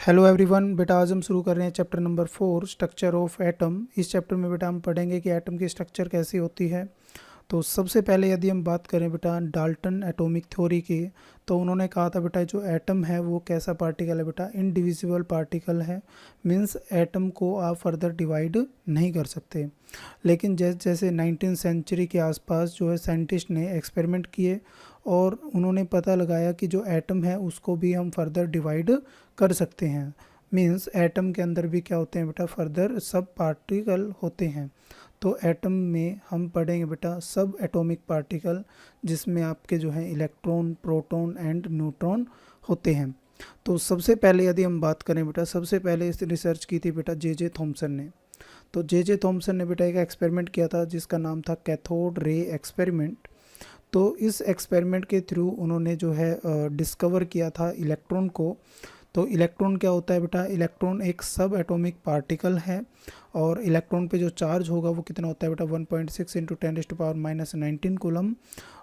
Hello everyone. बेटा आज हम शुरू कर रहे हैं chapter number 4 structure of atom. इस चैप्टर में बेटा हम पढ़ेंगे कि एटम की स्ट्रक्चर कैसी होती है। तो सबसे पहले यदि हम बात करें बेटा डाल्टन एटॉमिक थ्योरी की, तो उन्होंने कहा था बेटा जो एटम है वो कैसा पार्टिकल है बेटा, इनडिविजिबल पार्टिकल है। मींस एटम को आप फर्दर डिवाइड नहीं कर सकते। लेकिन जैसे जैसे 19वीं सेंचुरी के आसपास जो है साइंटिस्ट ने एक्सपेरिमेंट किए और उन्होंने पता लगाया कि जो एटम है उसको भी हम फर्दर डिवाइड कर सकते हैं। मींस एटम के अंदर भी क्या होते हैं बेटा, फर्दर सब पार्टिकल होते हैं। तो एटम में हम पढ़ेंगे बेटा सब एटॉमिक पार्टिकल, जिसमें आपके जो है इलेक्ट्रॉन, प्रोटॉन एंड न्यूट्रॉन होते हैं। तो सबसे पहले यदि हम बात करें बेटा, सबसे पहले इस रिसर्च की थी बेटा जे थॉमसन ने। तो जे थॉमसन ने बेटा एक एक्सपेरिमेंट किया था जिसका नाम था कैथोड रे एक्सपेरिमेंट। तो इस एक्सपेरिमेंट के थ्रू उन्होंने जो है डिस्कवर किया था इलेक्ट्रॉन को। तो इलेक्ट्रॉन क्या होता है बेटा, इलेक्ट्रॉन एक सब एटॉमिक पार्टिकल है और इलेक्ट्रॉन पे जो चार्ज होगा वो कितना होता है बेटा 1.6 इंटू 10⁻⁻19 कूलम।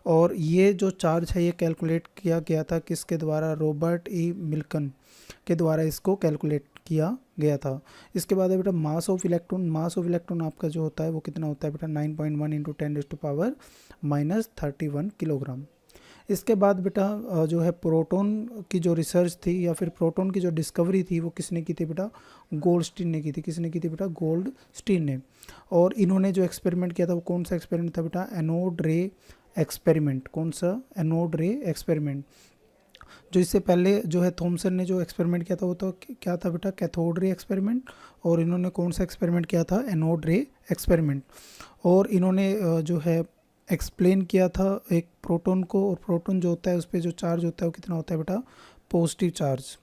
और ये जो चार्ज है ये कैलकुलेट किया गया था किसके द्वारा, रॉबर्ट ई मिल्कन के द्वारा इसको कैलकुलेट किया गया था। इसके बाद है बेटा mass of electron. Mass of electron आपका जो होता है वो कितना होता है बेटा 9.1 इंटू 10⁻31 किलोग्राम। इसके बाद बेटा जो है प्रोटॉन की जो रिसर्च थी या फिर प्रोटॉन की जो डिस्कवरी थी वो किसने की थी बेटा, गोल्डस्टीन ने की थी। किसने की थी बेटा, गोल्डस्टीन ने। और इन्होंने जो एक्सपेरिमेंट किया था वो कौन सा एक्सपेरिमेंट था बेटा, एनोड रे एक्सपेरिमेंट। कौन सा, एनोड रे एक्सपेरिमेंट। जो इससे पहले जो है थॉमसन ने जो एक्सपेरिमेंट किया था वो तो क्या था बेटा, कैथोड रे एक्सपेरिमेंट। और इन्होंने कौन सा एक्सपेरिमेंट किया था, एनोड रे एक्सपेरिमेंट। और इन्होंने जो है एक्सप्लेन किया था एक प्रोटॉन को, और प्रोटॉन जो होता है उस पर जो चार्ज होता है वो कितना होता है बेटा, पॉजिटिव चार्ज,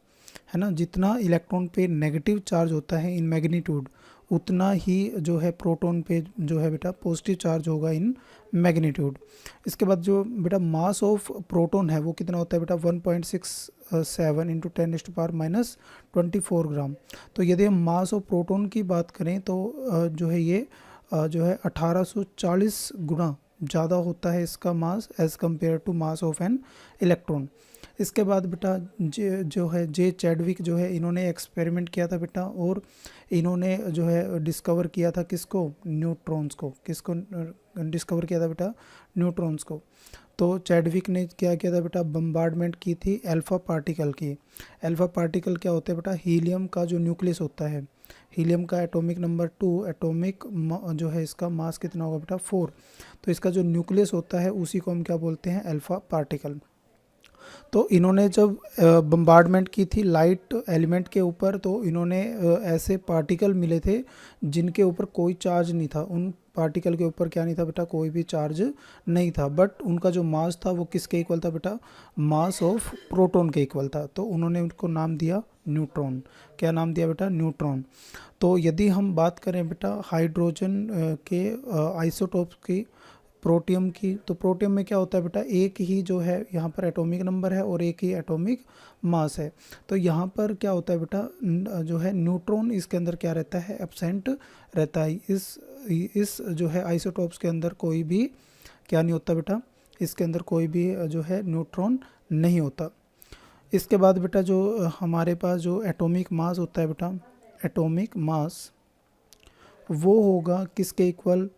है ना। जितना इलेक्ट्रॉन पे नेगेटिव चार्ज होता है इन मैग्नीट्यूड, उतना ही जो है प्रोटॉन पे जो है बेटा पॉजिटिव चार्ज होगा इन मैग्नीट्यूड। इसके बाद जो बेटा मास ऑफ प्रोटॉन है वो कितना होता है बेटा 1.67 इंटू 10⁻⁻24 ग्राम। तो यदि हम मास ऑफ प्रोटॉन की बात करें तो जो है ये जो है 1840 गुना ज़्यादा होता है इसका mass as compare to mass of an electron. इसके बाद बेटा जो है जे चैडविक जो है इन्होंने एक्सपेरिमेंट किया था बेटा, और इन्होंने जो है डिस्कवर किया था किसको, न्यूट्रॉन्स को। किसको डिस्कवर किया था बेटा, न्यूट्रॉन्स को। तो चैडविक ने क्या किया था बेटा, बम्बार्डमेंट की थी अल्फा पार्टिकल की। अल्फा पार्टिकल क्या होते हैं बेटा, हीलियम का जो न्यूक्लियस होता है, हीलियम का एटॉमिक नंबर 2, एटॉमिक जो है इसका मास कितना होगा बेटा 4। तो इसका जो न्यूक्लियस होता है उसी को हम क्या बोलते हैं, अल्फा पार्टिकल। तो इन्होंने जब बम्बार्डमेंट की थी लाइट एलिमेंट के ऊपर, तो इन्होंने ऐसे पार्टिकल मिले थे जिनके ऊपर कोई चार्ज नहीं था। उन पार्टिकल के ऊपर क्या नहीं था बेटा, कोई भी चार्ज नहीं था, बट उनका जो मास था वो किसके इक्वल था बेटा, मास ऑफ प्रोटॉन के इक्वल था। तो उन्होंने उनको नाम दिया न्यूट्रॉन। क्या नाम दिया बेटा, न्यूट्रॉन। तो यदि हम बात करें बेटा हाइड्रोजन के आइसोटोप्स की, प्रोटियम की, तो प्रोटियम में क्या होता है बेटा, एक ही जो है यहाँ पर एटॉमिक नंबर है और एक ही एटॉमिक मास है। तो यहाँ पर क्या होता है बेटा, जो है न्यूट्रॉन इसके अंदर क्या रहता है, एब्सेंट रहता है। इस जो है आइसोटॉप्स के अंदर कोई भी क्या नहीं होता बेटा, इसके अंदर कोई भी जो है न्यूट्रॉन नहीं होता। इसके बाद बेटा जो हमारे पास जो एटॉमिक मास होता है बेटा, एटॉमिक मास वो होगा किसके इक्वल,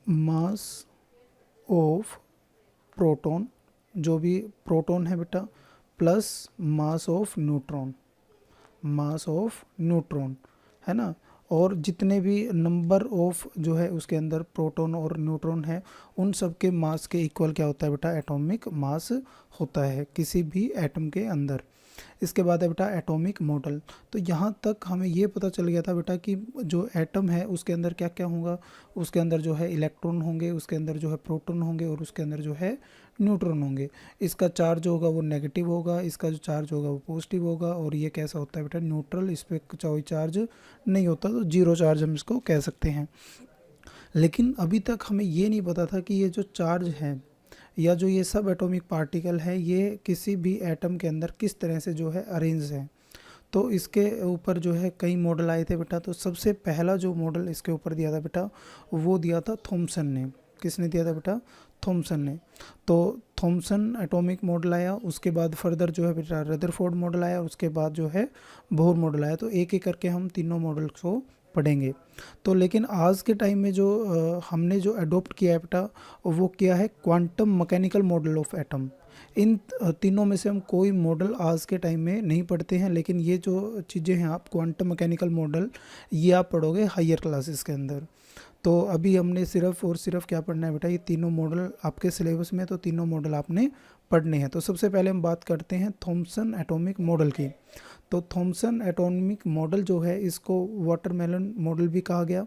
मास ऑफ प्रोटॉन, जो भी प्रोटॉन है बेटा, plus mass of neutron, mass of neutron, है ना। और जितने भी नंबर ऑफ जो है उसके अंदर प्रोटॉन और न्यूट्रॉन है, उन सब के मास के इक्वल क्या होता है बेटा, एटॉमिक मास होता है किसी भी एटम के अंदर। इसके बाद है बेटा एटॉमिक मॉडल। तो यहाँ तक हमें ये पता चल गया था बेटा कि जो एटम है उसके अंदर क्या क्या होगा, उसके अंदर जो है इलेक्ट्रॉन होंगे, उसके अंदर जो है प्रोटॉन होंगे और उसके अंदर जो है न्यूट्रॉन होंगे। इसका चार्ज होगा वो नेगेटिव होगा, इसका जो चार्ज होगा वो पॉजिटिव होगा, और ये कैसा होता है बेटा, न्यूट्रल। इस पर कोई चार्ज नहीं होता, तो जीरो चार्ज हम इसको कह सकते हैं। लेकिन अभी तक हमें ये नहीं पता था कि ये जो चार्ज है या जो ये सब एटॉमिक पार्टिकल है ये किसी भी एटम के अंदर किस तरह से जो है अरेंज है। तो इसके ऊपर जो है कई मॉडल आए थे बेटा। तो सबसे पहला जो मॉडल इसके ऊपर दिया था बेटा वो दिया था थॉमसन ने। किसने दिया था बेटा, थॉमसन ने। तो थॉमसन एटॉमिक मॉडल आया, उसके बाद फर्दर जो है बेटा रदरफोर्ड मॉडल आया, उसके बाद जो है बोर मॉडल आया। तो एक एक करके हम तीनों मॉडल्स को पढ़ेंगे। तो लेकिन आज के टाइम में जो हमने जो अडोप्ट किया है बेटा वो क्या है, quantum mechanical model of atom. इन तीनों में से हम कोई मॉडल आज के टाइम में नहीं पढ़ते हैं, लेकिन ये जो चीज़ें हैं आप क्वांटम मैकेनिकल मॉडल ये आप पढ़ोगे हायर क्लासेस के अंदर। तो अभी हमने सिर्फ और सिर्फ क्या पढ़ना है बेटा, ये तीनों मॉडल आपके सिलेबस में, तो तीनों मॉडल आपने पढ़ने हैं। तो सबसे पहले हम बात करते हैं थॉमसन एटॉमिक मॉडल की। तो थॉमसन एटॉमिक मॉडल जो है इसको वाटरमेलन मॉडल भी कहा गया।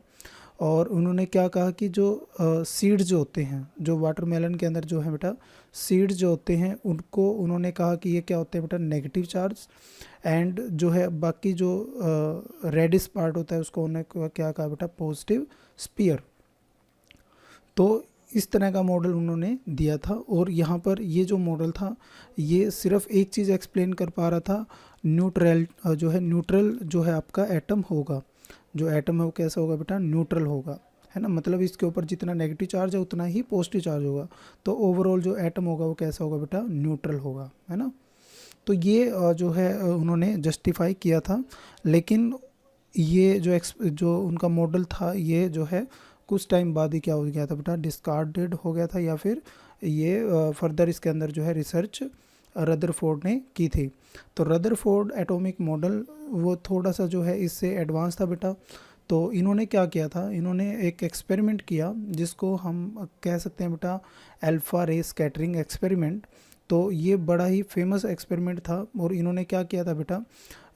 और उन्होंने क्या कहा कि जो सीड्स जो होते हैं, जो वाटरमेलन के अंदर जो है बेटा सीड्स जो होते हैं, उनको उन्होंने कहा कि ये क्या होते हैं बेटा, नेगेटिव चार्ज। एंड जो है बाकी जो रेडिश पार्ट होता है उसको उन्होंने क्या कहा बेटा, पॉजिटिव स्पीयर। तो इस तरह का मॉडल उन्होंने दिया था। और यहाँ पर ये जो मॉडल था ये सिर्फ एक चीज़ एक्सप्लेन कर पा रहा था, न्यूट्रल जो है, न्यूट्रल जो है आपका एटम होगा, जो एटम है वो कैसा होगा बेटा, न्यूट्रल होगा, है ना। मतलब इसके ऊपर जितना नेगेटिव चार्ज है उतना ही पॉजिटिव चार्ज होगा। तो ओवरऑल जो एटम होगा वो कैसा होगा बेटा, न्यूट्रल होगा, है ना। तो ये जो है उन्होंने जस्टिफाई किया था। लेकिन ये जो उनका मॉडल था ये जो है कुछ टाइम बाद ही क्या हो गया था बेटा, डिस्कार्डेड हो गया था, या फिर ये फर्दर इसके अंदर जो है रिसर्च रदरफोर्ड ने की थी। तो रदरफोर्ड एटॉमिक मॉडल वो थोड़ा सा जो है इससे एडवांस था बेटा। तो इन्होंने क्या किया था, इन्होंने एक एक्सपेरिमेंट किया जिसको हम कह सकते हैं बेटा अल्फा रे स्कैटरिंग एक्सपेरिमेंट। तो ये बड़ा ही फेमस एक्सपेरिमेंट था। और इन्होंने क्या किया था बेटा,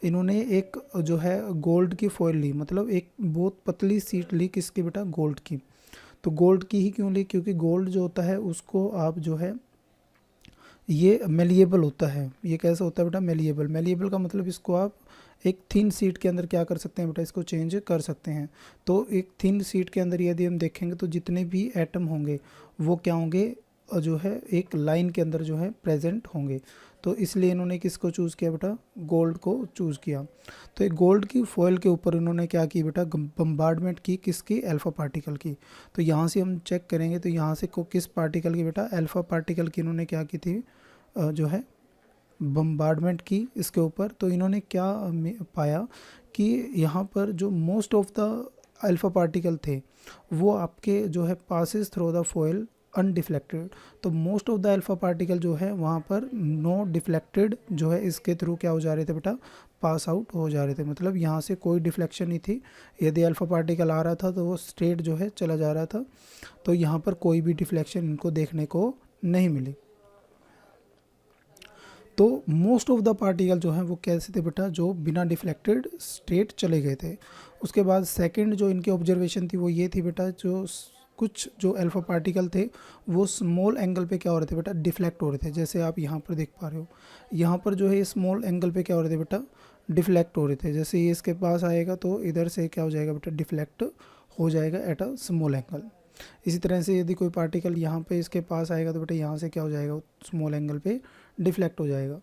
इन्होंने एक जो है गोल्ड की फॉइल ली, मतलब एक बहुत पतली शीट ली, किसकी बेटा, गोल्ड की। तो गोल्ड की ही क्यों ली, क्योंकि गोल्ड जो होता है उसको आप जो है ये मेलिएबल होता है। ये कैसा होता है बेटा, मेलिएबल। मेलिएबल का मतलब इसको आप एक थिन सीट के अंदर क्या कर सकते हैं बेटा, इसको चेंज कर सकते हैं। तो एक थिन सीट के अंदर यदि हम देखेंगे तो जितने भी एटम होंगे वो क्या होंगे, जो है एक लाइन के अंदर जो है प्रेजेंट होंगे। तो इसलिए इन्होंने किसको चूज़ किया बेटा, गोल्ड को चूज़ किया। तो एक गोल्ड की फॉइल के ऊपर इन्होंने क्या की बेटा, बम्बार्डमेंट की, किसकी, अल्फ़ा पार्टिकल की। तो यहाँ से हम चेक करेंगे तो यहाँ से को किस पार्टिकल की बेटा, अल्फ़ा पार्टिकल की इन्होंने क्या की थी, जो है बम्बार्डमेंट की इसके ऊपर। तो इन्होंने क्या पाया कि यहाँ पर जो most of the alpha particle थे वो आपके जो है passes through the foil undeflected. तो most of the alpha particle जो है वहाँ पर नो डिफ्लेक्टेड जो है इसके थ्रू क्या हो जा रहे थे बेटा, पास आउट हो जा रहे थे। मतलब यहाँ से कोई डिफ्लेक्शन नहीं थी। यदि अल्फ़ा पार्टिकल आ रहा था तो वो स्ट्रेट जो है चला जा रहा था। तो यहाँ पर कोई भी डिफ्लेक्शन इनको देखने को नहीं मिली। तो मोस्ट ऑफ द पार्टिकल जो हैं वो कैसे थे बेटा, जो बिना डिफ्लेक्टेड स्ट्रेट चले गए थे। उसके बाद सेकंड जो इनकी ऑब्जर्वेशन थी वो ये थी बेटा, जो कुछ जो अल्फ़ा पार्टिकल थे वो स्मॉल एंगल पे क्या हो रहे थे बेटा, डिफ्लेक्ट हो रहे थे। जैसे आप यहाँ पर देख पा रहे हो, यहाँ पर जो है स्मॉल एंगल पे क्या हो रहे थे बेटा, डिफ्लेक्ट हो रहे थे। जैसे ये इसके पास आएगा तो इधर से क्या हो जाएगा बेटा, डिफ्लेक्ट हो जाएगा एट अ स्मॉल एंगल। इसी तरह से यदि कोई पार्टिकल यहाँ पे इसके पास आएगा तो बेटा यहाँ से क्या हो जाएगा, स्मॉल एंगल पे डिफ्लेक्ट हो जाएगा।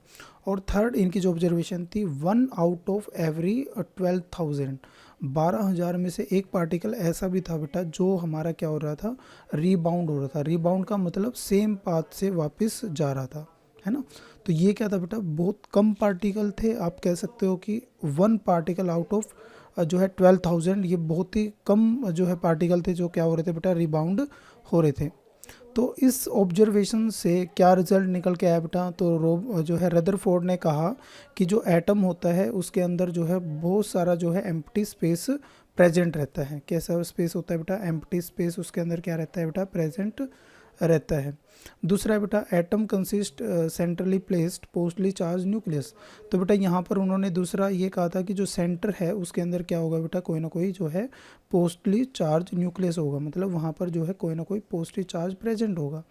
और थर्ड इनकी जो ऑब्जर्वेशन थी, 1 आउट ऑफ एवरी 12,000, 12,000 में से एक पार्टिकल ऐसा भी था बेटा जो हमारा क्या हो रहा था, रीबाउंड हो रहा था। रीबाउंड का मतलब सेम पाथ से वापस जा रहा था, है ना। तो ये क्या था बेटा, बहुत कम पार्टिकल थे। आप कह सकते हो कि 1 पार्टिकल आउट ऑफ जो है 12,000, ये बहुत ही कम जो है पार्टिकल थे जो क्या हो रहे थे बेटा, रिबाउंड हो रहे थे। तो इस ऑब्जर्वेशन से क्या रिजल्ट निकल के आया बेटा, तो जो है रदरफोर्ड ने कहा कि जो एटम होता है उसके अंदर जो है बहुत सारा जो है एम्प्टी स्पेस प्रेजेंट रहता है। कैसा स्पेस होता है बेटा, एम्प्टी स्पेस उसके अंदर क्या रहता है बेटा, प्रेजेंट रहता है। दूसरा है बेटा, atom consist centrally placed positively charge nucleus. तो बेटा यहाँ पर उन्होंने दूसरा ये कहा था कि जो सेंटर है उसके अंदर क्या होगा बेटा, कोई ना कोई जो है पोस्टली चार्ज न्यूक्लियस होगा। मतलब वहाँ पर जो है कोई ना कोई पॉजिटिव चार्ज प्रेजेंट होगा।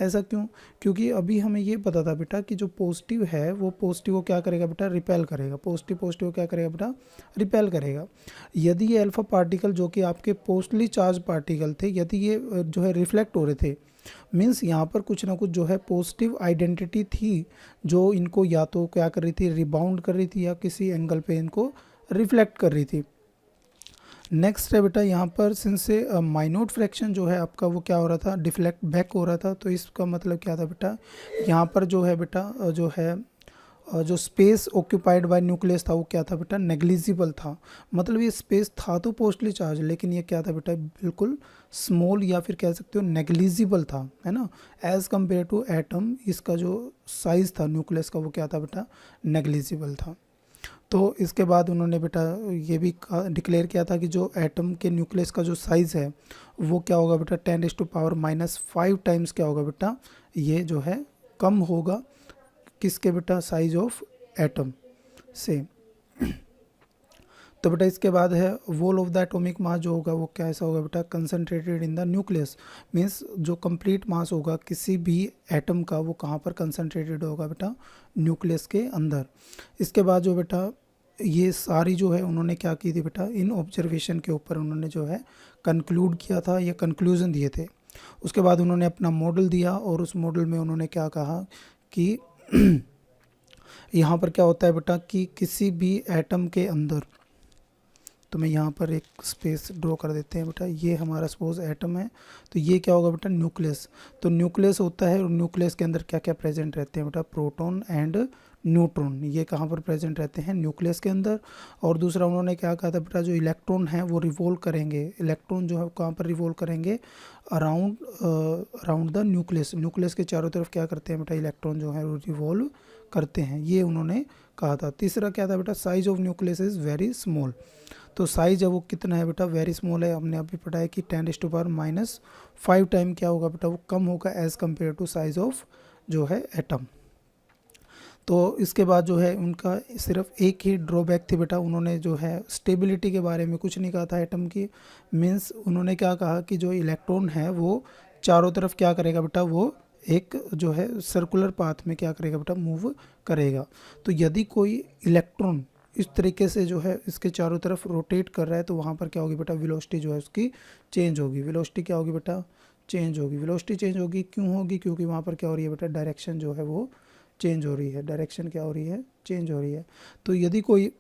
ऐसा क्यों, क्योंकि अभी हमें ये पता था बेटा कि जो पॉजिटिव है वो पॉजिटिव को क्या करेगा बेटा, रिपेल करेगा। पॉजिटिव पॉजिटिव क्या करेगा बेटा, रिपेल करेगा। यदि ये अल्फा पार्टिकल जो कि आपके पोस्टली चार्ज पार्टिकल थे, यदि ये जो है रिफ्लेक्ट हो रहे थे, मीन्स यहाँ पर कुछ ना कुछ जो है पॉजिटिव आइडेंटिटी थी जो इनको या तो क्या कर रही थी, रिबाउंड कर रही थी, या किसी एंगल पे इनको रिफ्लेक्ट कर रही थी। नेक्स्ट है बेटा यहाँ पर सिंस से माइन्यूट फ्रैक्शन जो है आपका वो क्या हो रहा था, डिफ्लेक्ट बैक हो रहा था। तो इसका मतलब क्या था बेटा, यहाँ पर जो है बेटा जो है जो स्पेस ऑक्यूपाइड बाय न्यूक्लियस था वो क्या था बेटा, नेग्लिजिबल था। मतलब ये स्पेस था तो पोस्टली चार्ज, लेकिन ये क्या था बेटा, बिल्कुल स्मॉल या फिर कह सकते हो नेग्लिजिबल था, है ना। एज़ कम्पेयर टू एटम, इसका जो साइज़ था न्यूक्लियस का वो क्या था बेटा, नेग्लिजिबल था। तो इसके बाद उन्होंने बेटा ये भी डिक्लेयर किया था कि जो एटम के न्यूक्लियस का जो साइज़ है वो क्या होगा बेटा, 10⁻⁵ टाइम्स क्या होगा बेटा, ये जो है कम होगा किसके बेटा, साइज ऑफ एटम से। तो बेटा इसके बाद है वोल ऑफ द एटॉमिक मास जो होगा वो कैसा होगा बेटा, concentrated in the nucleus. Means जो कंप्लीट मास होगा किसी भी एटम का वो कहाँ पर कंसंट्रेटेड होगा बेटा, न्यूक्लियस के अंदर। इसके बाद जो बेटा ये सारी जो है उन्होंने क्या की थी बेटा, इन ऑब्जर्वेशन के ऊपर उन्होंने जो है कंक्लूड किया था या कंक्लूजन दिए थे। उसके बाद उन्होंने अपना मॉडल दिया और उस मॉडल में उन्होंने क्या कहा कि यहाँ पर क्या होता है बेटा कि किसी भी एटम के अंदर, तो मैं यहाँ पर एक स्पेस ड्रॉ कर देते हैं बेटा, ये हमारा सपोज एटम है, तो ये क्या होगा बेटा, न्यूक्लियस। तो न्यूक्लियस होता है और न्यूक्लियस के अंदर क्या क्या प्रेजेंट रहते हैं बेटा, प्रोटॉन एंड न्यूट्रॉन, ये कहाँ पर प्रेजेंट रहते हैं, न्यूक्लियस के अंदर। और दूसरा उन्होंने क्या कहा था बेटा, जो इलेक्ट्रॉन है वो रिवॉल्व करेंगे, इलेक्ट्रॉन जो है कहाँ पर रिवॉल्व करेंगे, अराउंड द न्यूक्लियस, न्यूक्लियस के चारों तरफ क्या करते हैं बेटा, इलेक्ट्रॉन जो है वो रिवॉल्व करते हैं, ये उन्होंने कहा था। तीसरा क्या था बेटा, size of nucleus is very small. तो साइज है वो कितना है बेटा, वेरी स्मॉल है। हमने अभी पढ़ा है कि 10⁻⁵ टाइम क्या होगा बेटा, वो कम होगा as compare to size of जो है एटम। तो इसके बाद जो है उनका सिर्फ एक ही ड्रॉबैक थी बेटा, उन्होंने जो है स्टेबिलिटी के बारे में कुछ नहीं कहा था एटम की। मीन्स उन्होंने क्या कहा कि जो इलेक्ट्रॉन है वो चारों तरफ क्या करेगा बेटा, वो एक जो है सर्कुलर पाथ में क्या करेगा बेटा, मूव करेगा। तो यदि कोई इलेक्ट्रॉन इस तरीके से जो है इसके चारों तरफ रोटेट कर रहा है तो वहाँ पर क्या होगी बेटा, वेलोसिटी जो है उसकी चेंज होगी। वेलोसिटी क्या होगी बेटा, चेंज होगी। वेलोसिटी चेंज होगी, क्यों होगी, क्योंकि वहाँ पर क्या हो रही है बेटा, डायरेक्शन जो है वो चेंज हो रही है, डायरेक्शन क्या हो रही है, चेंज हो रही है। तो यदि कोई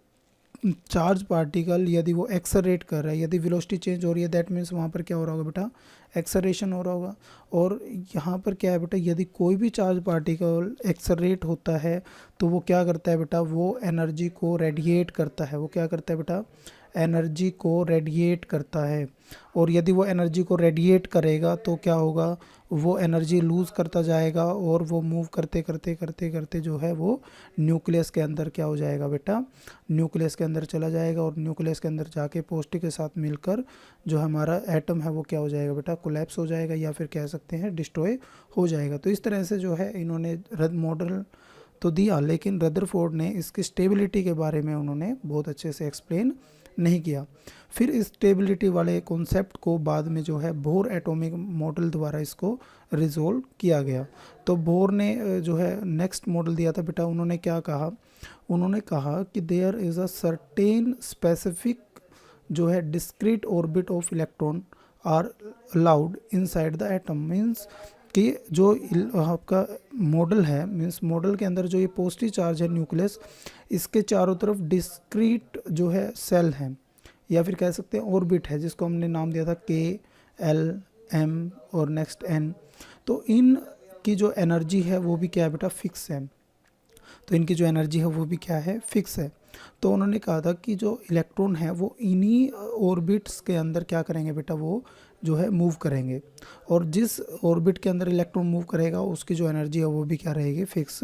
चार्ज पार्टिकल यदि वो एक्सलरेट कर रहा है, यदि वेलोसिटी चेंज हो रही है, दैट मीन्स वहाँ पर क्या हो रहा होगा बेटा, एक्सलरेशन हो रहा होगा। और यहाँ पर क्या है बेटा, यदि कोई भी चार्ज पार्टिकल एक्सलरेट होता है तो वो क्या करता है बेटा, वो एनर्जी को रेडिएट करता है। वो क्या करता है बेटा, एनर्जी को रेडिएट करता है। और यदि वो एनर्जी को रेडिएट करेगा तो क्या होगा, वो एनर्जी लूज़ करता जाएगा और वो मूव करते करते करते करते जो है वो न्यूक्लियस के अंदर क्या हो जाएगा बेटा, न्यूक्लियस के अंदर चला जाएगा। और न्यूक्लियस के अंदर जाके पॉजिटिव के साथ मिलकर जो हमारा एटम है वो क्या हो जाएगा बेटा, कोलैप्स हो जाएगा या फिर कह सकते हैं डिस्ट्रॉय हो जाएगा। तो इस तरह से जो है इन्होंने मॉडल तो दिया, लेकिन रदरफोर्ड ने इसकी स्टेबिलिटी के बारे में उन्होंने बहुत अच्छे से एक्सप्लेन नहीं किया। फिर इस स्टेबिलिटी वाले कॉन्सेप्ट को बाद में जो है बोर एटॉमिक मॉडल द्वारा इसको रिजोल्व किया गया। तो बोर ने जो है नेक्स्ट मॉडल दिया था बेटा, उन्होंने क्या कहा, उन्होंने कहा कि there is a certain specific जो है discrete orbit of electron are allowed inside the atom. Means कि जो आपका मॉडल है, मीन्स मॉडल के अंदर जो ये पॉजिटिव चार्ज है न्यूक्लियस, इसके चारों तरफ डिस्क्रीट जो है सेल हैं या फिर कह सकते हैं ऑर्बिट है, जिसको हमने नाम दिया था के, एल, एम और नेक्स्ट एन। तो इन की जो एनर्जी है वो भी क्या है बेटा, फिक्स है। तो इनकी जो एनर्जी है वो भी क्या है, फिक्स है। तो उन्होंने कहा था कि जो इलेक्ट्रॉन है वो इन्हीं ऑर्बिट्स के अंदर क्या करेंगे बेटा, वो जो है मूव करेंगे। और जिस ऑर्बिट के अंदर इलेक्ट्रॉन मूव करेगा उसकी जो एनर्जी है वो भी क्या रहेगी, फिक्स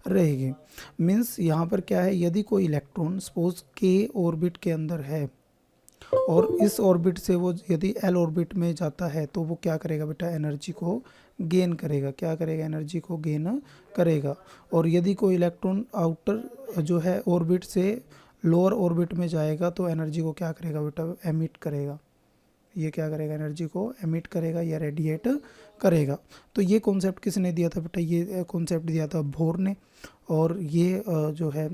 रहेगी। मीन्स यहाँ पर क्या है, यदि कोई इलेक्ट्रॉन सपोज के ऑर्बिट के अंदर है और इस ऑर्बिट से वो यदि एल ऑर्बिट में जाता है तो वो क्या करेगा बेटा, एनर्जी को गेन करेगा। क्या करेगा, एनर्जी को गेन करेगा। और यदि कोई इलेक्ट्रॉन आउटर जो है ऑर्बिट से लोअर ऑर्बिट में जाएगा तो एनर्जी को क्या करेगा बेटा, एमिट करेगा। ये क्या करेगा, एनर्जी को एमिट करेगा या रेडिएट करेगा। तो ये कॉन्सेप्ट किसने दिया था बेटा, ये कॉन्सेप्ट दिया था बोर ने। और ये जो है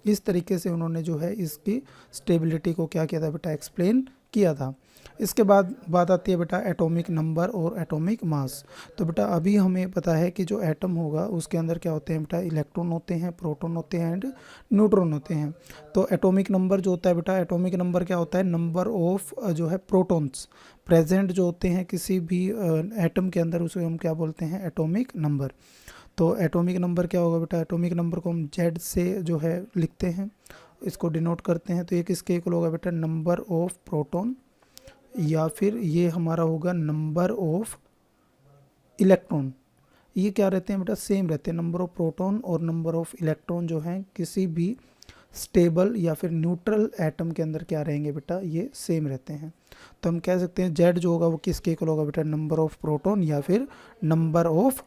इस तरीके से उन्होंने जो है इसकी स्टेबिलिटी को क्या किया था बेटा, एक्सप्लेन किया था। इसके बाद बात आती है बेटा एटॉमिक नंबर और एटॉमिक मास। तो बेटा अभी हमें पता है कि जो एटम होगा उसके अंदर क्या होते हैं बेटा, इलेक्ट्रॉन होते हैं, प्रोटॉन होते हैं एंड न्यूट्रॉन होते हैं। तो एटॉमिक नंबर जो होता है बेटा, एटॉमिक नंबर क्या होता है, नंबर ऑफ जो है प्रोटॉन्स प्रेजेंट जो होते हैं किसी भी एटम के अंदर, उसे हम क्या बोलते हैं, एटॉमिक नंबर। तो एटॉमिक नंबर क्या होगा बेटा, एटॉमिक नंबर को हम जेड से जो है लिखते हैं, इसको डिनोट करते हैं। तो ये किसके इक्वल होगा बेटा, नंबर ऑफ प्रोटॉन, या फिर ये हमारा होगा नंबर ऑफ इलेक्ट्रॉन। ये क्या रहते हैं बेटा, सेम रहते हैं। नंबर ऑफ प्रोटॉन और नंबर ऑफ इलेक्ट्रॉन जो हैं किसी भी स्टेबल या फिर न्यूट्रल एटम के अंदर क्या रहेंगे बेटा, ये सेम रहते हैं। तो हम कह सकते हैं जेड जो होगा वो किसके इक्वल होगा बेटा, नंबर ऑफ प्रोटॉन या फिर नंबर ऑफ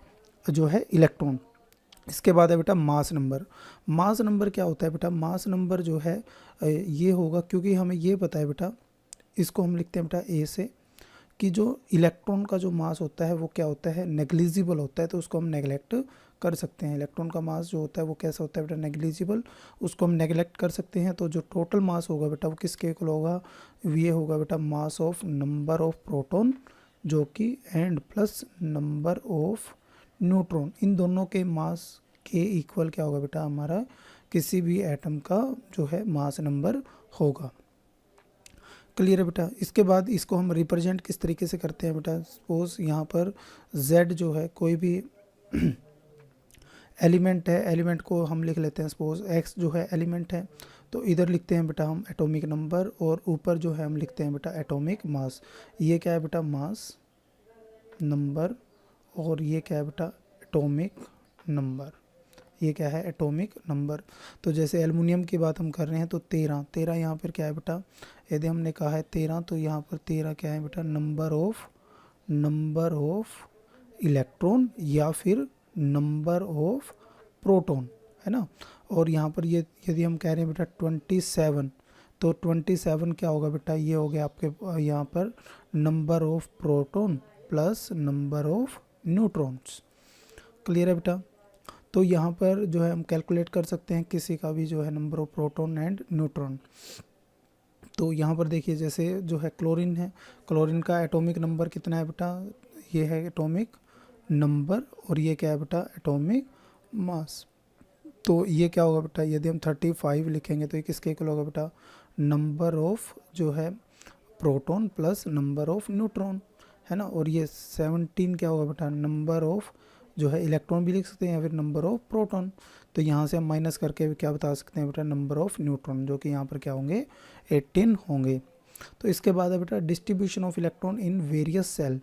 जो है इलेक्ट्रॉन। इसके बाद है बेटा मास नंबर। मास नंबर क्या होता है बेटा, मास नंबर जो है ये होगा, क्योंकि हमें ये पता है बेटा, इसको हम लिखते हैं बेटा ए से, कि जो इलेक्ट्रॉन का जो मास होता है वो क्या होता है, नेग्लिजिबल होता है। तो उसको हम नेगलेक्ट कर सकते हैं। इलेक्ट्रॉन का मास जो होता है वो कैसा होता है बेटा, नेग्लिजिबल, उसको हम नेगलेक्ट कर सकते हैं। तो जो टोटल मास होगा बेटा वो किसके इक्वल होगा, ये होगा बेटा mass of number of proton जो कि and plus number of neutron, इन दोनों के मास के इक्वल क्या होगा बेटा, हमारा किसी भी एटम का जो है मास नंबर होगा। क्लियर है बेटा। इसके बाद इसको हम रिप्रेजेंट किस तरीके से करते हैं बेटा, सपोज यहाँ पर z जो है कोई भी एलिमेंट है, एलिमेंट को हम लिख लेते हैं, सपोज x जो है एलिमेंट है, तो इधर लिखते हैं बेटा हम एटॉमिक नंबर, और ऊपर जो है हम लिखते हैं बेटा एटॉमिक मास। ये क्या है बेटा, मास नंबर, और ये क्या है बेटा, एटॉमिक नंबर। ये क्या है, एटॉमिक नंबर। तो जैसे एल्युमिनियम की बात हम कर रहे हैं तो 13 यहाँ पर क्या है बेटा, यदि हमने कहा है 13 तो यहाँ पर 13 क्या है बेटा, नंबर ऑफ इलेक्ट्रॉन या फिर नंबर ऑफ प्रोटॉन, है ना। और यहाँ पर ये यदि हम कह रहे हैं बेटा 27, तो 27 क्या होगा बेटा, ये हो गया आपके यहाँ पर number of proton plus number of neutrons. Clear है बेटा। तो यहाँ पर जो है हम कैलकुलेट कर सकते हैं किसी का भी जो है number of proton and neutron. तो यहाँ पर देखिए जैसे जो है क्लोरीन है, क्लोरीन का एटॉमिक नंबर कितना है बेटा, ये है एटॉमिक नंबर, और ये क्या है बेटा, एटॉमिक मास। तो ये क्या होगा बेटा, यदि हम 35 लिखेंगे तो ये किसके इक्वल होगा बेटा, नंबर ऑफ जो है proton plus number of neutron, है ना। और ये 17 क्या होगा बेटा, नंबर ऑफ जो है इलेक्ट्रॉन भी लिख सकते हैं या फिर नंबर ऑफ प्रोटॉन। तो यहाँ से हम माइनस करके क्या बता सकते हैं बेटा, नंबर ऑफ न्यूट्रॉन, जो कि यहाँ पर क्या होंगे, 18 होंगे। तो इसके बाद है बेटा distribution of electron in various shell,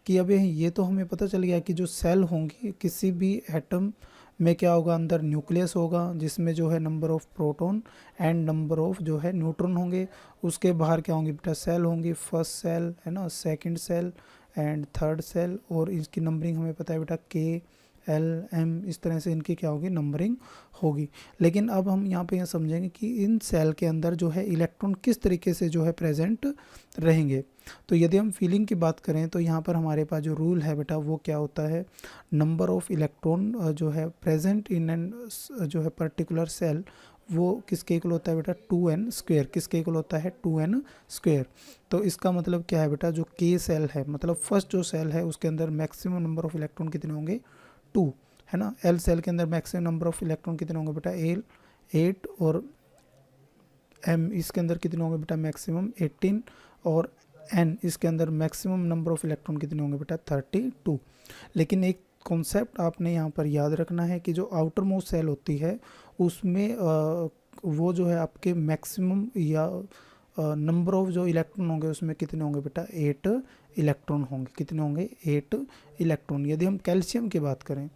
कि अब ये तो हमें पता चल गया कि जो सेल होंगी किसी भी एटम में क्या होगा, अंदर न्यूक्लियस होगा जिसमें जो है number of proton and number of जो है न्यूट्रॉन होंगे। उसके बाहर क्या होंगे बेटा, सेल होंगी, फर्स्ट सेल है ना, second shell and third shell, और इसकी नंबरिंग हमें पता है बेटा KLM, इस तरह से इनकी क्या होगी, नंबरिंग होगी। लेकिन अब हम यहाँ पे समझेंगे कि इन सेल के अंदर जो है इलेक्ट्रॉन किस तरीके से जो है प्रेजेंट रहेंगे। तो यदि हम फीलिंग की बात करें तो यहाँ पर हमारे पास जो रूल है बेटा वो क्या होता है, नंबर ऑफ इलेक्ट्रॉन जो है प्रेजेंट इन एन जो है पर्टिकुलर सेल, वो किसके इक्वल होता है बेटा, 2n²। किसके इक्वल होता है, 2n²। तो इसका मतलब क्या है बेटा, जो K सेल है, मतलब फर्स्ट जो सेल है उसके अंदर मैक्सिमम नंबर ऑफ इलेक्ट्रॉन कितने होंगे, 2, है ना। L सेल के अंदर मैक्सिमम नंबर ऑफ इलेक्ट्रॉन कितने होंगे बेटा, 8, और M इसके अंदर कितने होंगे बेटा, मैक्सिमम 18, और N इसके अंदर मैक्सिमम नंबर ऑफ इलेक्ट्रॉन कितने होंगे बेटा, 32। लेकिन एक कॉन्सेप्ट आपने यहाँ पर याद रखना है कि जो आउटर मोस्ट सेल होती है उसमें वो जो है आपके मैक्सिमम या नंबर ऑफ जो इलेक्ट्रॉन होंगे उसमें कितने होंगे बेटा, 8 इलेक्ट्रॉन होंगे। कितने होंगे, 8 इलेक्ट्रॉन। यदि हम कैल्शियम की बात करें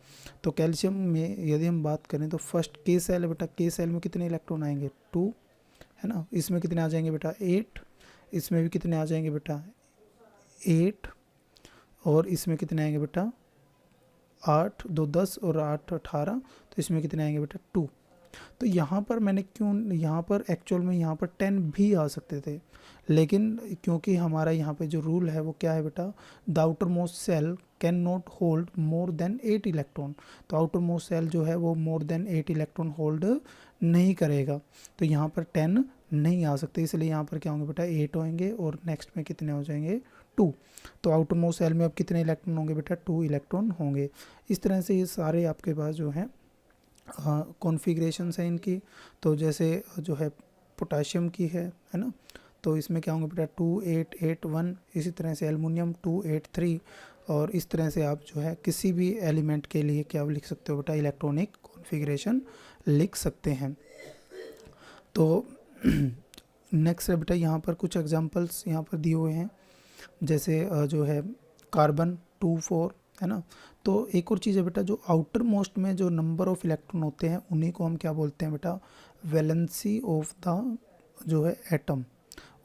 तो कैल्शियम में यदि हम बात करें तो फर्स्ट K सेल है बेटा, K सेल में कितने इलेक्ट्रॉन आएंगे, 2, है ना। इसमें कितने आ जाएंगे बेटा, 8, इसमें भी कितने आ जाएंगे बेटा, 8, और इसमें कितने आएंगे बेटा, 8, 2 10 और 8 18, तो इसमें कितने आएंगे बेटा, 2। तो यहाँ पर मैंने क्यों, यहाँ पर एक्चुअल में यहाँ पर 10 भी आ सकते थे, लेकिन क्योंकि हमारा यहाँ पे जो रूल है वो क्या है बेटा, the outermost shell can not hold more than 8 electron. तो आउटर मोस्ट सेल जो है वो मोर देन 8 इलेक्ट्रॉन होल्ड नहीं करेगा, तो यहाँ पर 10 नहीं आ सकते, इसलिए यहाँ पर क्या होंगे बेटा 8 होंगे और नेक्स्ट में कितने हो जाएंगे 2। तो आउटर मोस्ट सेल में अब कितने इलेक्ट्रॉन होंगे बेटा 2 इलेक्ट्रॉन होंगे। इस तरह से ये सारे आपके पास जो है कॉन्फ़िगरेशंस हैं इनकी। तो जैसे जो है पोटाशियम की है ना, तो इसमें क्या होंगे बेटा 2 8 8 1, इसी तरह से एल्युमिनियम 2 8 3, और इस तरह से आप जो है किसी भी एलिमेंट के लिए क्या लिख सकते हो बेटा इलेक्ट्रॉनिक कॉन्फ़िगरेशन लिख सकते हैं। तो नेक्स्ट है बेटा यहाँ पर कुछ एग्जांपल्स यहाँ पर दिए हुए हैं, जैसे जो है कार्बन 2 4 है ना। तो एक और चीज़ है बेटा, जो आउटर मोस्ट में जो नंबर ऑफ इलेक्ट्रॉन होते हैं उन्हीं को हम क्या बोलते हैं बेटा वैलेंसी ऑफ द जो है एटम,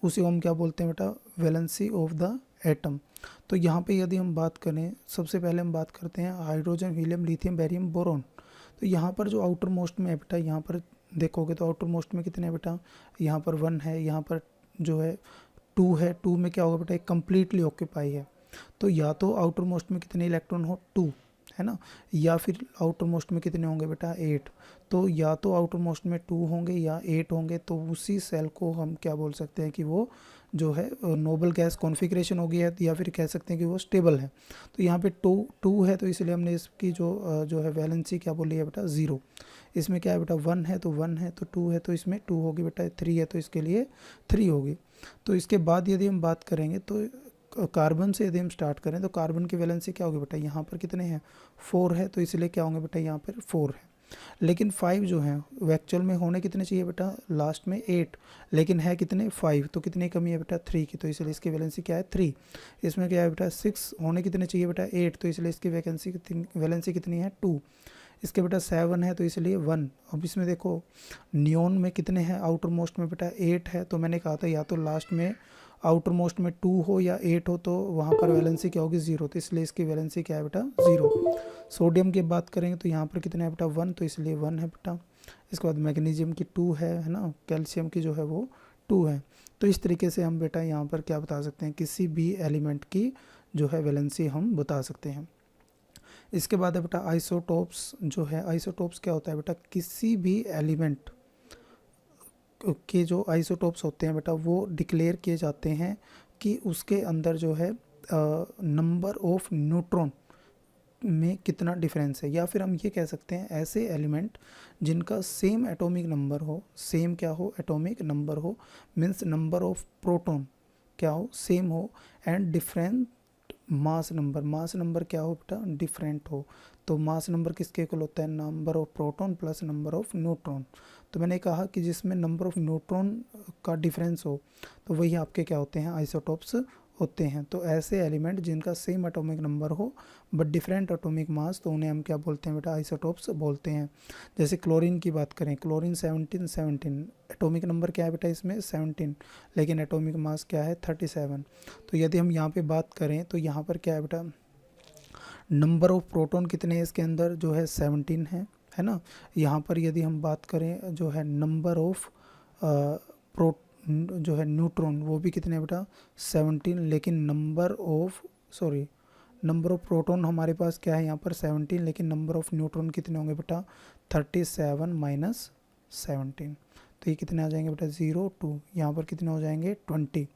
उसी को हम क्या बोलते हैं बेटा वैलेंसी ऑफ द एटम। तो यहाँ पे यदि हम बात करें, सबसे पहले हम बात करते हैं hydrogen helium lithium barium boron. तो यहाँ पर जो आउटर मोस्ट में है बेटा, यहाँ पर देखोगे तो आउटर मोस्ट में कितने हैं बेटा, यहाँ पर 1 है, यहाँ पर जो है 2 है, 2 में क्या होगा बेटा एक कम्प्लीटली ऑक्यूपाई है। तो या तो आउटर मोस्ट में कितने इलेक्ट्रॉन हो 2 है ना, या फिर आउटर मोस्ट में कितने होंगे बेटा 8। तो या तो आउटर मोस्ट में 2 होंगे या 8 होंगे, तो उसी सेल को हम क्या बोल सकते हैं कि वो जो है नोबल गैस कॉन्फ़िगरेशन हो गया है, या फिर कह सकते हैं कि वो स्टेबल है। तो यहाँ पे 2 है, तो इसलिए हमने इसकी जो है वैलेंसी क्या बोली है बेटा 0। इसमें क्या है बेटा 1 है तो 1 है, तो 2 है तो इसमें 2 होगी बेटा, 3 है तो इसके लिए 3 होगी। तो इसके बाद यदि हम बात करेंगे तो कार्बन से यदि हम स्टार्ट करें तो कार्बन की वैलेंसी क्या होगी बेटा, यहाँ पर कितने हैं 4 है, तो इसलिए क्या होंगे बेटा यहाँ पर 4 है। लेकिन 5 जो है वो एक्चुअल में होने कितने चाहिए बेटा लास्ट में 8, लेकिन है कितने 5, तो कितनी कमी है बेटा 3 की, तो इसलिए इसकी वैलेंसी क्या है 3। इसमें क्या है बेटा 6 होने कितने चाहिए बेटा 8, तो इसलिए इसकी वैलेंसी कितनी है 2। इसके बेटा 7 है तो इसलिए 1। अब इसमें देखो नियोन में कितने हैं आउटर मोस्ट में बेटा 8 है, तो मैंने कहा था या तो लास्ट में आउटर मोस्ट में 2 हो या 8 हो, तो वहाँ पर वैलेंसी क्या होगी 0, तो इसलिए इसकी वैलेंसी क्या है बेटा 0। सोडियम की बात करेंगे तो यहाँ पर कितने है बेटा 1, तो इसलिए 1 है बेटा। इसके बाद मैग्नीशियम की 2 है ना, कैल्शियम की जो है वो 2 है। तो इस तरीके से हम बेटा यहाँ पर क्या बता सकते हैं, किसी भी एलिमेंट की जो है वैलेंसी हम बता सकते हैं। इसके बाद है बेटा आइसोटोप्स। जो है आइसोटोप्स क्या होता है बेटा, किसी भी एलिमेंट के जो आइसोटोप्स होते हैं बेटा वो डिक्लेयर किए जाते हैं कि उसके अंदर जो है नंबर ऑफ न्यूट्रॉन में कितना डिफरेंस है, या फिर हम ये कह सकते हैं ऐसे एलिमेंट जिनका सेम एटॉमिक नंबर हो, सेम क्या हो एटॉमिक नंबर हो, मीन्स नंबर ऑफ प्रोटॉन क्या हो सेम हो, and different mass number, mass number क्या हो बेटा डिफरेंट हो। तो मास नंबर किसके इक्वल होता है, number of proton plus number of neutron. तो मैंने कहा कि जिसमें नंबर ऑफ न्यूट्रॉन का डिफरेंस हो तो वही आपके क्या होते हैं आइसोटोप्स होते हैं। तो ऐसे एलिमेंट जिनका सेम एटॉमिक नंबर हो बट डिफरेंट एटॉमिक मास, तो उन्हें हम क्या बोलते हैं बेटा आइसोटोप्स बोलते हैं। जैसे क्लोरीन की बात करें, क्लोरीन 17 एटॉमिक नंबर क्या है बेटा इसमें 17, लेकिन एटॉमिक मास क्या है 37। तो यदि हम यहाँ पे बात करें तो यहाँ पर क्या है बेटा नंबर ऑफ प्रोटॉन कितने हैं इसके अंदर, जो है 17 है ना। यहाँ पर यदि हम बात करें जो है नंबर ऑफ प्रो जो है न्यूट्रॉन वो भी कितने हैं बेटा 17, लेकिन नंबर ऑफ प्रोटॉन हमारे पास क्या है यहाँ पर 17, लेकिन नंबर ऑफ न्यूट्रॉन कितने होंगे बेटा 37 माइनस 17, तो ये कितने आ जाएंगे बेटा 0 2, यहाँ पर कितने हो जाएंगे 20।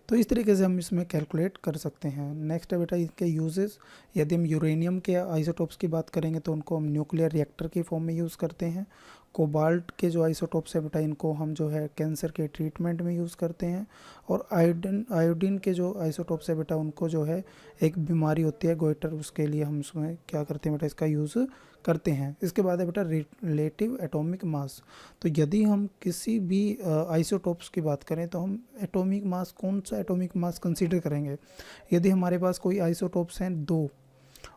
तो इस तरीके से हम इसमें कैलकुलेट कर सकते हैं। नेक्स्ट है बेटा इसके यूजेस। यदि हम यूरेनियम के आइसोटोप्स की बात करेंगे तो उनको हम न्यूक्लियर रिएक्टर की फॉर्म में यूज़ करते हैं। कोबाल्ट के जो आइसोटोप्स है बेटा इनको हम जो है कैंसर के ट्रीटमेंट में यूज़ करते हैं। और आयोडीन के जो आइसोटोप्स है बेटा उनको जो है एक बीमारी होती है गोइटर, उसके लिए हम उसमें क्या करते हैं बेटा इसका यूज़ करते हैं। इसके बाद है बेटा रिलेटिव एटॉमिक मास। तो यदि हम किसी भी आइसोटोप्स की बात करें तो हम एटॉमिक मास, कौन सा एटॉमिक मास कंसीडर करेंगे। यदि हमारे पास कोई आइसोटोप्स हैं 2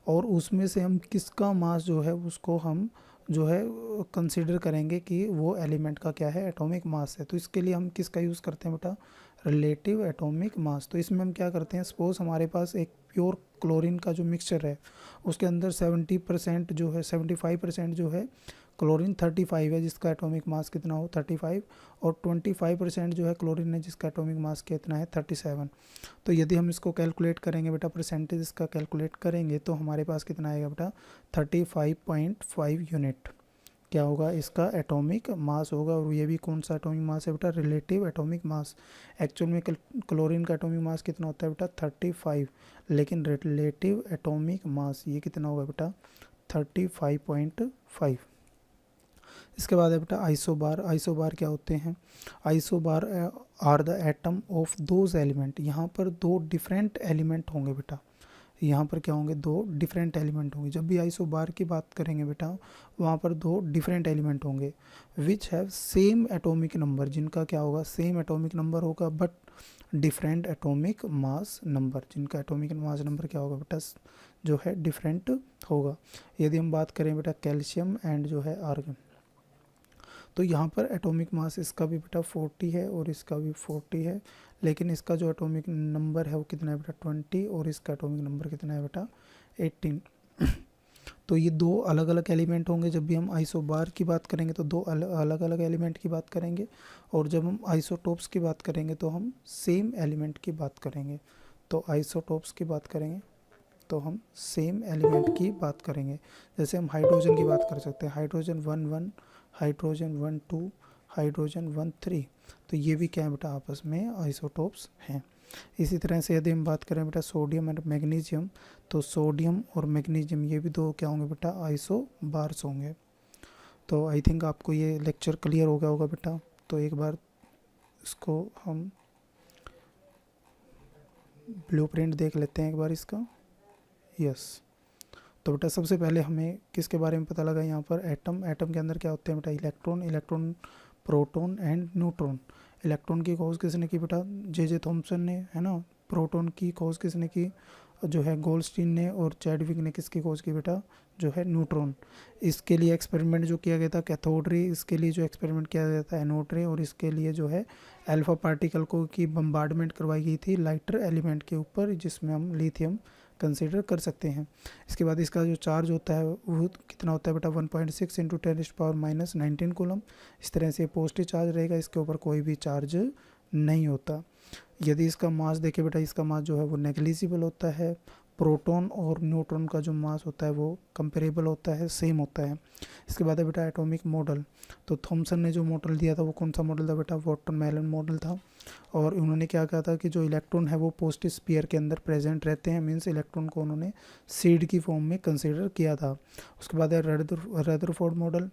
और उसमें से हम किसका मास जो है उसको हम जो है कंसीडर करेंगे कि वो एलिमेंट का क्या है एटॉमिक मास है, तो इसके लिए हम किसका यूज़ करते हैं बेटा रिलेटिव एटॉमिक मास। तो इसमें हम क्या करते हैं, सपोज हमारे पास एक प्योर क्लोरीन का जो मिक्सचर है उसके अंदर 70% जो है 75% जो है क्लोरीन 35 है जिसका एटॉमिक मास कितना हो 35, और 25% जो है क्लोरीन है जिसका एटॉमिक मास कितना है 37। तो यदि हम इसको कैलकुलेट करेंगे बेटा परसेंटेज इसका कैलकुलेट करेंगे तो हमारे पास कितना आएगा बेटा 35.5 यूनिट। क्या होगा, इसका एटॉमिक मास होगा। और ये भी कौन सा एटॉमिक मास है बेटा, रिलेटिव एटॉमिक मास। एक्चुअल में क्लोरीन का एटॉमिक मास कितना होता है बेटा, 35, लेकिन रिलेटिव एटॉमिक मास ये कितना होगा बेटा, 35.5। इसके बाद है बेटा आइसोबार। आइसोबार क्या होते हैं, isobar are the atom of those element. यहाँ पर दो डिफरेंट एलिमेंट होंगे बेटा, यहाँ पर क्या होंगे, दो डिफरेंट एलिमेंट होंगे। जब भी आइसोबार की बात करेंगे बेटा, वहाँ पर दो डिफरेंट एलिमेंट होंगे which have same atomic number, जिनका क्या होगा, सेम एटॉमिक नंबर होगा but different atomic mass number, जिनका एटॉमिक मास नंबर क्या होगा बेटा, जो है डिफरेंट होगा। यदि हम बात करें बेटा कैल्शियम एंड जो है आर्गन, तो यहाँ पर एटॉमिक मास इसका भी बेटा 40 है और इसका भी 40 है, लेकिन इसका जो एटॉमिक नंबर है वो कितना है बेटा 20, और इसका एटॉमिक नंबर कितना है बेटा 18। तो ये दो अलग अलग एलिमेंट होंगे। जब भी हम आइसोबार की बात करेंगे तो दो अलग अलग एलिमेंट की बात करेंगे, और जब हम आइसोटोप्स की बात करेंगे तो हम सेम एलिमेंट की बात करेंगे। तो आइसोटोप्स की बात करेंगे तो हम सेम एलिमेंट की बात करेंगे। जैसे हम हाइड्रोजन की बात कर सकते हैं, हाइड्रोजन 1 हाइड्रोजन 1 2, हाइड्रोजन 1 3, तो ये भी क्या है बेटा, आपस में आइसोटोप्स हैं। इसी तरह से यदि हम बात करें बेटा सोडियम एंड मैग्नीशियम, तो सोडियम और मैग्नीशियम ये भी दो क्या होंगे बेटा, आइसोबार्स होंगे। तो आई थिंक आपको ये लेक्चर क्लियर हो गया होगा बेटा। तो एक बार इसको हम ब्लूप्रिंट देख लेते हैं एक बार इसका। यस, तो बेटा सबसे पहले हमें किसके बारे में पता लगा, यहाँ पर एटम। एटम के अंदर क्या होते हैं बेटा, electron, electron, proton and neutron. Electron की खोज किसने की बेटा, जे थॉमसन ने, है ना। प्रोटॉन की खोज किसने की, जो है गोल्डस्टीन ने। और चैडविक ने किसकी खोज की बेटा, जो है न्यूट्रॉन। इसके लिए एक्सपेरिमेंट जो किया गया था कैथोड रे, इसके लिए जो एक्सपेरिमेंट किया गया था एनोड रे, और इसके लिए जो है अल्फा पार्टिकल को की बम्बार्डमेंट करवाई गई थी लाइटर एलिमेंट के ऊपर, जिसमें हम लिथियम कंसीडर कर सकते हैं। इसके बाद इसका जो चार्ज होता है वो कितना होता है बेटा, 1.6 इंटू 10⁻⁻19 कूलम। इस तरह से पॉजिटिव चार्ज रहेगा, इसके ऊपर कोई भी चार्ज नहीं होता। यदि इसका मास देखें बेटा, इसका मास जो है वो नेग्लिजिबल होता है। प्रोटॉन और न्यूट्रॉन का जो मास होता है वो कंपेरेबल होता है, सेम होता है। इसके बाद है बेटा एटॉमिक मॉडल। तो थॉमसन ने जो मॉडल दिया था वो कौन सा मॉडल था बेटा, वाटरमेलन मॉडल था। और उन्होंने क्या कहा था कि जो इलेक्ट्रॉन है वो पॉजिटिव स्फीयर के अंदर प्रेजेंट रहते हैं, मीन्स इलेक्ट्रॉन को उन्होंने सीड की फॉर्म में कंसिडर किया था। उसके बाद है रदरफोर्ड मॉडल।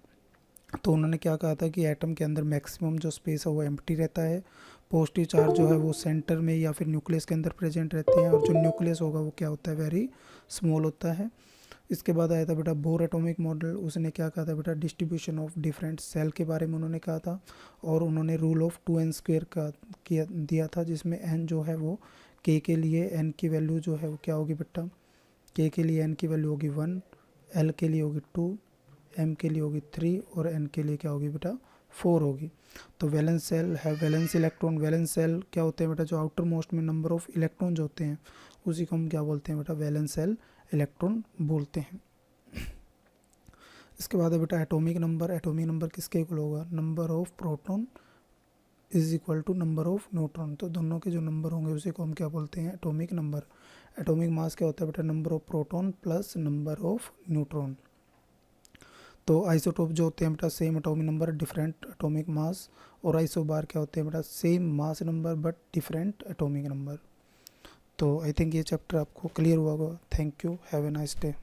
तो उन्होंने क्या कहा था कि एटम के अंदर मैक्सिमम जो स्पेस है वो एम्प्टी रहता है। पॉजिटिव चार्ज जो है वो सेंटर में या फिर न्यूक्लियस के अंदर प्रेजेंट रहते हैं, और जो न्यूक्लियस होगा वो क्या होता है, वेरी स्मॉल होता है। इसके बाद आया था बेटा बोर एटॉमिक मॉडल। उसने क्या कहा था बेटा, डिस्ट्रीब्यूशन ऑफ डिफरेंट सेल के बारे में उन्होंने कहा था। और उन्होंने रूल ऑफ 2n² का दिया था, जिसमें n जो है वो k के लिए n की वैल्यू जो है वो क्या होगी बेटा, k के लिए n की वैल्यू होगी 1, l के लिए होगी 2, m के लिए होगी 3, और n के लिए क्या होगी बेटा 4 होगी। तो वैलेंस सेल है, वैलेंस इलेक्ट्रॉन। वैलेंस सेल क्या होते हैं बेटा, जो आउटर मोस्ट में नंबर ऑफ इलेक्ट्रॉन जो होते हैं उसी को हम क्या बोलते हैं बेटा, वैलेंस सेल इलेक्ट्रॉन बोलते हैं। इसके बाद है बेटा एटॉमिक नंबर। एटॉमिक नंबर किसके इक्वल होगा, number of proton is equal to number of neutron. तो दोनों के जो नंबर होंगे उसी को हम क्या बोलते हैं, एटॉमिक नंबर। एटॉमिक मास क्या होता है बेटा, number of proton plus number of neutron. तो आइसोटोप जो होते हैं बेटा, same atomic number different atomic mass. और आइसोबार क्या होते हैं बेटा, same mass number but different atomic number. तो आई थिंक ये चैप्टर आपको क्लियर हुआ होगा। Thank you, have a nice day.